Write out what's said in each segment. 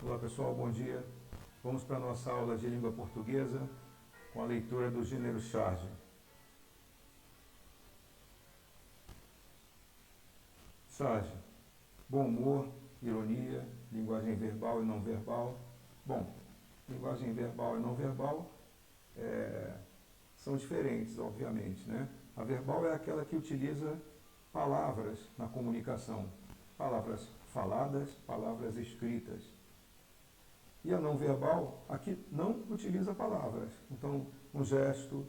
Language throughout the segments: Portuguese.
Olá pessoal, bom dia. Vamos para a nossa aula de língua portuguesa com a leitura do gênero charge. Charge, bom humor, ironia, linguagem verbal e não verbal. Bom, linguagem verbal e não verbal são diferentes, obviamente, né? A verbal é aquela que utiliza palavras na comunicação, palavras faladas, palavras escritas. E a não verbal, aqui não utiliza palavras. Então, um gesto,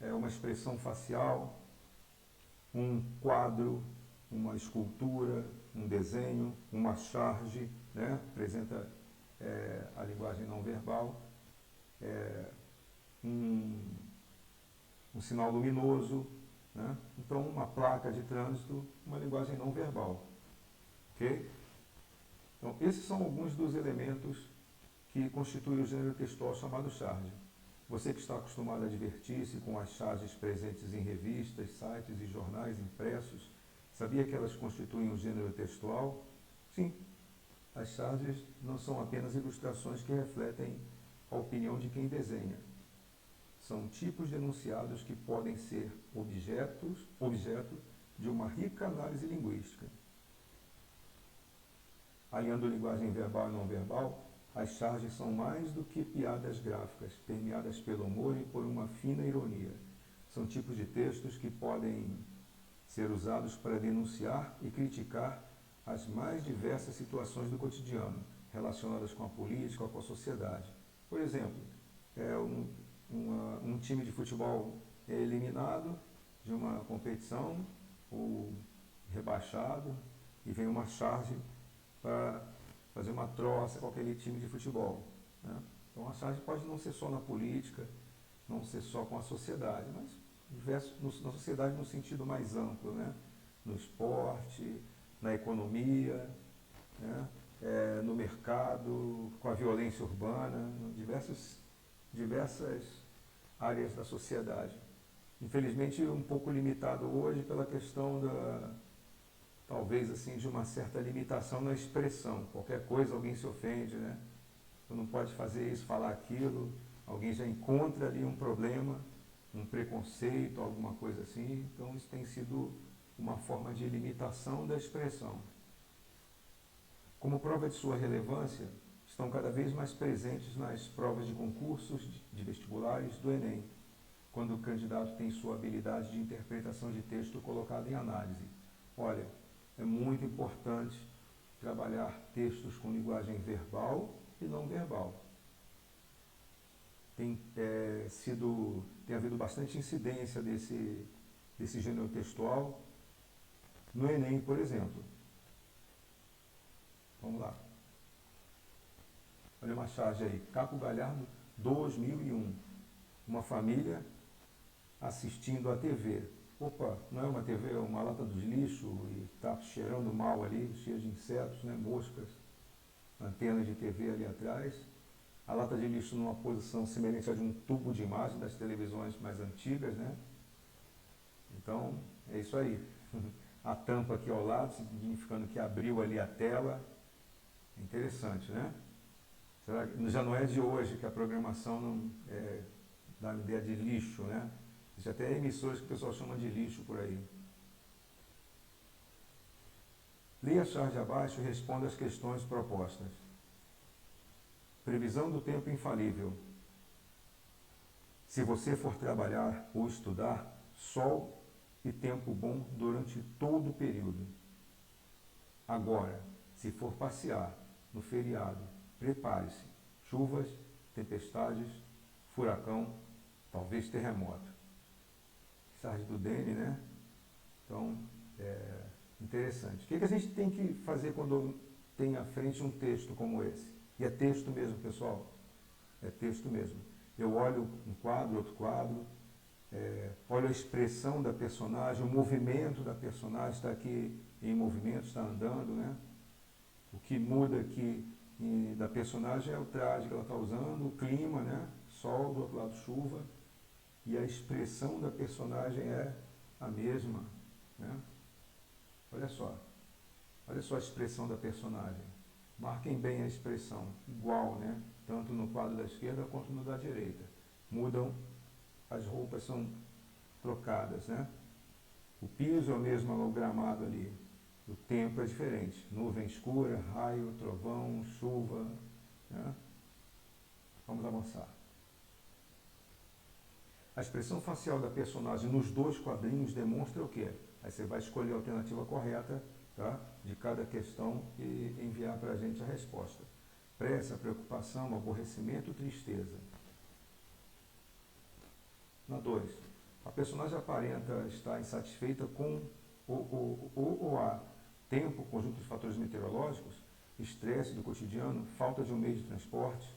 uma expressão facial, um quadro, uma escultura, um desenho, uma charge, né? Apresenta a linguagem não verbal, um sinal luminoso, né? Então, uma placa de trânsito, uma linguagem não verbal. Ok? Então, esses são alguns dos elementos que constitui o gênero textual chamado charge. Você que está acostumado a divertir-se com as charges presentes em revistas, sites e jornais impressos, sabia que elas constituem o gênero textual? Sim, as charges não são apenas ilustrações que refletem a opinião de quem desenha. São tipos de enunciados que podem ser objeto de uma rica análise linguística. Alinhando linguagem verbal e não verbal, as charges são mais do que piadas gráficas, permeadas pelo humor e por uma fina ironia. São tipos de textos que podem ser usados para denunciar e criticar as mais diversas situações do cotidiano, relacionadas com a política ou com a sociedade. Por exemplo, um time de futebol é eliminado de uma competição ou rebaixado e vem uma charge para fazer uma troça com aquele time de futebol, né? Então a charge pode não ser só na política, não ser só com a sociedade, mas na sociedade no sentido mais amplo, né? No esporte, na economia, né? No mercado, com a violência urbana, diversas áreas da sociedade. Infelizmente um pouco limitado hoje pela questão talvez assim, de uma certa limitação na expressão. Qualquer coisa alguém se ofende, né? Você não pode fazer isso, falar aquilo, alguém já encontra ali um problema, um preconceito, alguma coisa assim. Então isso tem sido uma forma de limitação da expressão. Como prova de sua relevância, estão cada vez mais presentes nas provas de concursos de vestibulares do Enem, quando o candidato tem sua habilidade de interpretação de texto colocada em análise. Olha, é muito importante trabalhar textos com linguagem verbal e não verbal. Tem havido bastante incidência desse gênero textual no Enem, por exemplo. Vamos lá. Olha uma charge aí. Capo Galhardo, 2001. Uma família assistindo à TV. Opa, não é uma TV, é uma lata de lixo e está cheirando mal ali, cheia de insetos, né, moscas, antena de TV ali atrás. A lata de lixo numa posição semelhante a de um tubo de imagem das televisões mais antigas, né? Então, é isso aí. A tampa aqui ao lado, significando que abriu ali a tela. É interessante, né? Já não é de hoje que a programação não dá a ideia de lixo, né? Existe até emissoras que o pessoal chama de lixo por aí. Leia a charge abaixo e responda as questões propostas. Previsão do tempo infalível. Se você for trabalhar ou estudar, sol e tempo bom durante todo o período. Agora, se for passear no feriado, prepare-se. Chuvas, tempestades, furacão, talvez terremoto. Charge do Dene, né? Então, interessante. O que a gente tem que fazer quando tem à frente um texto como esse? E é texto mesmo, pessoal. É texto mesmo. Eu olho um quadro, outro quadro, olho a expressão da personagem, o movimento da personagem, está aqui em movimento, está andando, né? O que muda aqui da personagem é o traje que ela está usando, o clima, né? Sol, do outro lado chuva. E a expressão da personagem é a mesma, né? Olha só a expressão da personagem. Marquem bem a expressão, igual, né? Tanto no quadro da esquerda quanto no da direita. Mudam, as roupas são trocadas, né? O piso é o mesmo ao gramado ali. O tempo é diferente. Nuvem escura, raio, trovão, chuva, né? Vamos avançar. A expressão facial da personagem nos dois quadrinhos demonstra o quê? Aí você vai escolher a alternativa correta, tá? De cada questão e enviar para a gente a resposta. Pressa, preocupação, aborrecimento, tristeza. Na 2. A personagem aparenta estar insatisfeita com ou há tempo, conjunto de fatores meteorológicos, estresse do cotidiano, falta de um meio de transporte,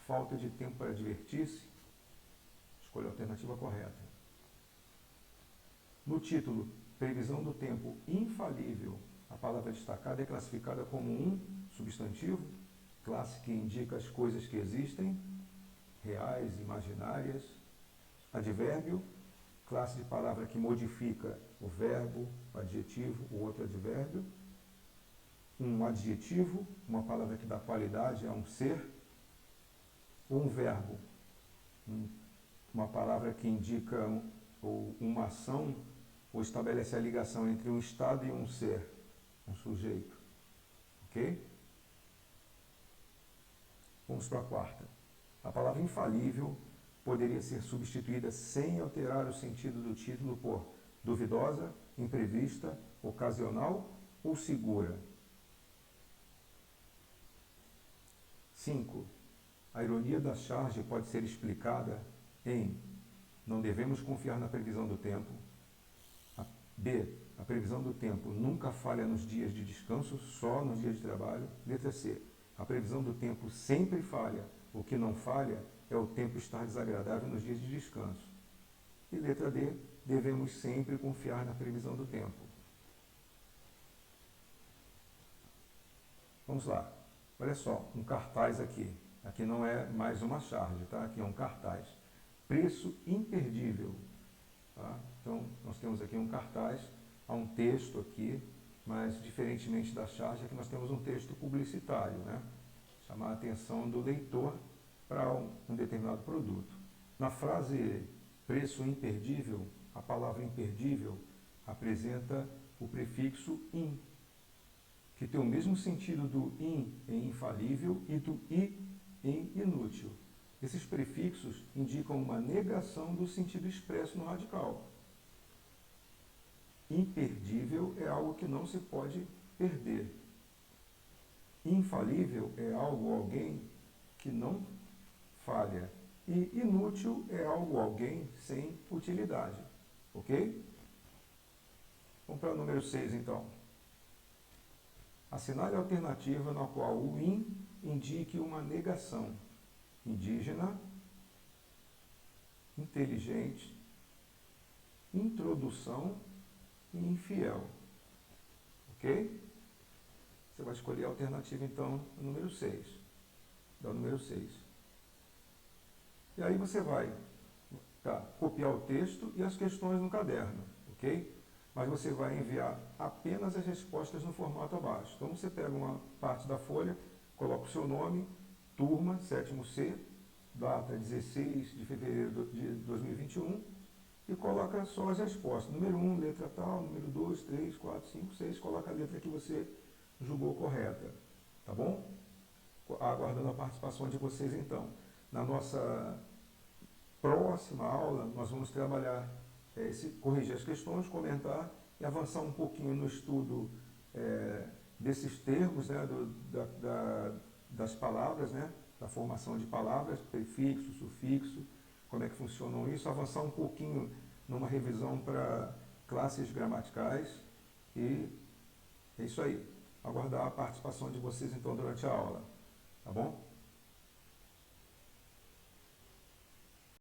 falta de tempo para divertir-se. Escolha a alternativa correta. No título, previsão do tempo infalível, a palavra destacada é classificada como um substantivo, classe que indica as coisas que existem, reais, imaginárias. Advérbio, classe de palavra que modifica o verbo, o adjetivo, o outro advérbio. Um adjetivo, uma palavra que dá qualidade a um ser. Ou um verbo, uma palavra que indica uma ação ou estabelece a ligação entre um estado e um ser, um sujeito. Ok? Vamos para a 4ª. A palavra infalível poderia ser substituída sem alterar o sentido do título por duvidosa, imprevista, ocasional ou segura. 5. A ironia da charge pode ser explicada em: não devemos confiar na previsão do tempo. B. A previsão do tempo nunca falha nos dias de descanso, só nos dias de trabalho. Letra C. A previsão do tempo sempre falha. O que não falha é o tempo estar desagradável nos dias de descanso. E letra D. Devemos sempre confiar na previsão do tempo. Vamos lá. Olha só, um cartaz aqui. Aqui não é mais uma charge, tá? Aqui é um cartaz. Preço imperdível. Tá? Então, nós temos aqui um cartaz, há um texto aqui, mas diferentemente da charge, aqui nós temos um texto publicitário, né? Chamar a atenção do leitor para um determinado produto. Na frase preço imperdível, a palavra imperdível apresenta o prefixo in, que tem o mesmo sentido do in em infalível e do i em inútil. Esses prefixos indicam uma negação do sentido expresso no radical. Imperdível é algo que não se pode perder. Infalível é algo ou alguém que não falha. E inútil é algo ou alguém sem utilidade. Ok? Vamos para o número 6, então. Assinale a alternativa na qual o in indique uma negação. Indígena, inteligente, introdução e infiel. Ok? Você vai escolher a alternativa, então, no número 6. Dá o número 6. E aí você vai copiar o texto e as questões no caderno. Ok? Mas você vai enviar apenas as respostas no formato abaixo. Então, você pega uma parte da folha, coloca o seu nome, turma, 7º C, data 16 de fevereiro de 2021, e coloca só as respostas. Número 1, letra tal, número 2, 3, 4, 5, 6, coloca a letra que você julgou correta. Tá bom? Aguardando a participação de vocês, então. Na nossa próxima aula, nós vamos trabalhar, corrigir as questões, comentar e avançar um pouquinho no estudo desses termos, né, das palavras, né, da formação de palavras, prefixo, sufixo, como é que funcionam isso, avançar um pouquinho numa revisão para classes gramaticais e é isso aí. Aguardar a participação de vocês então durante a aula, tá bom?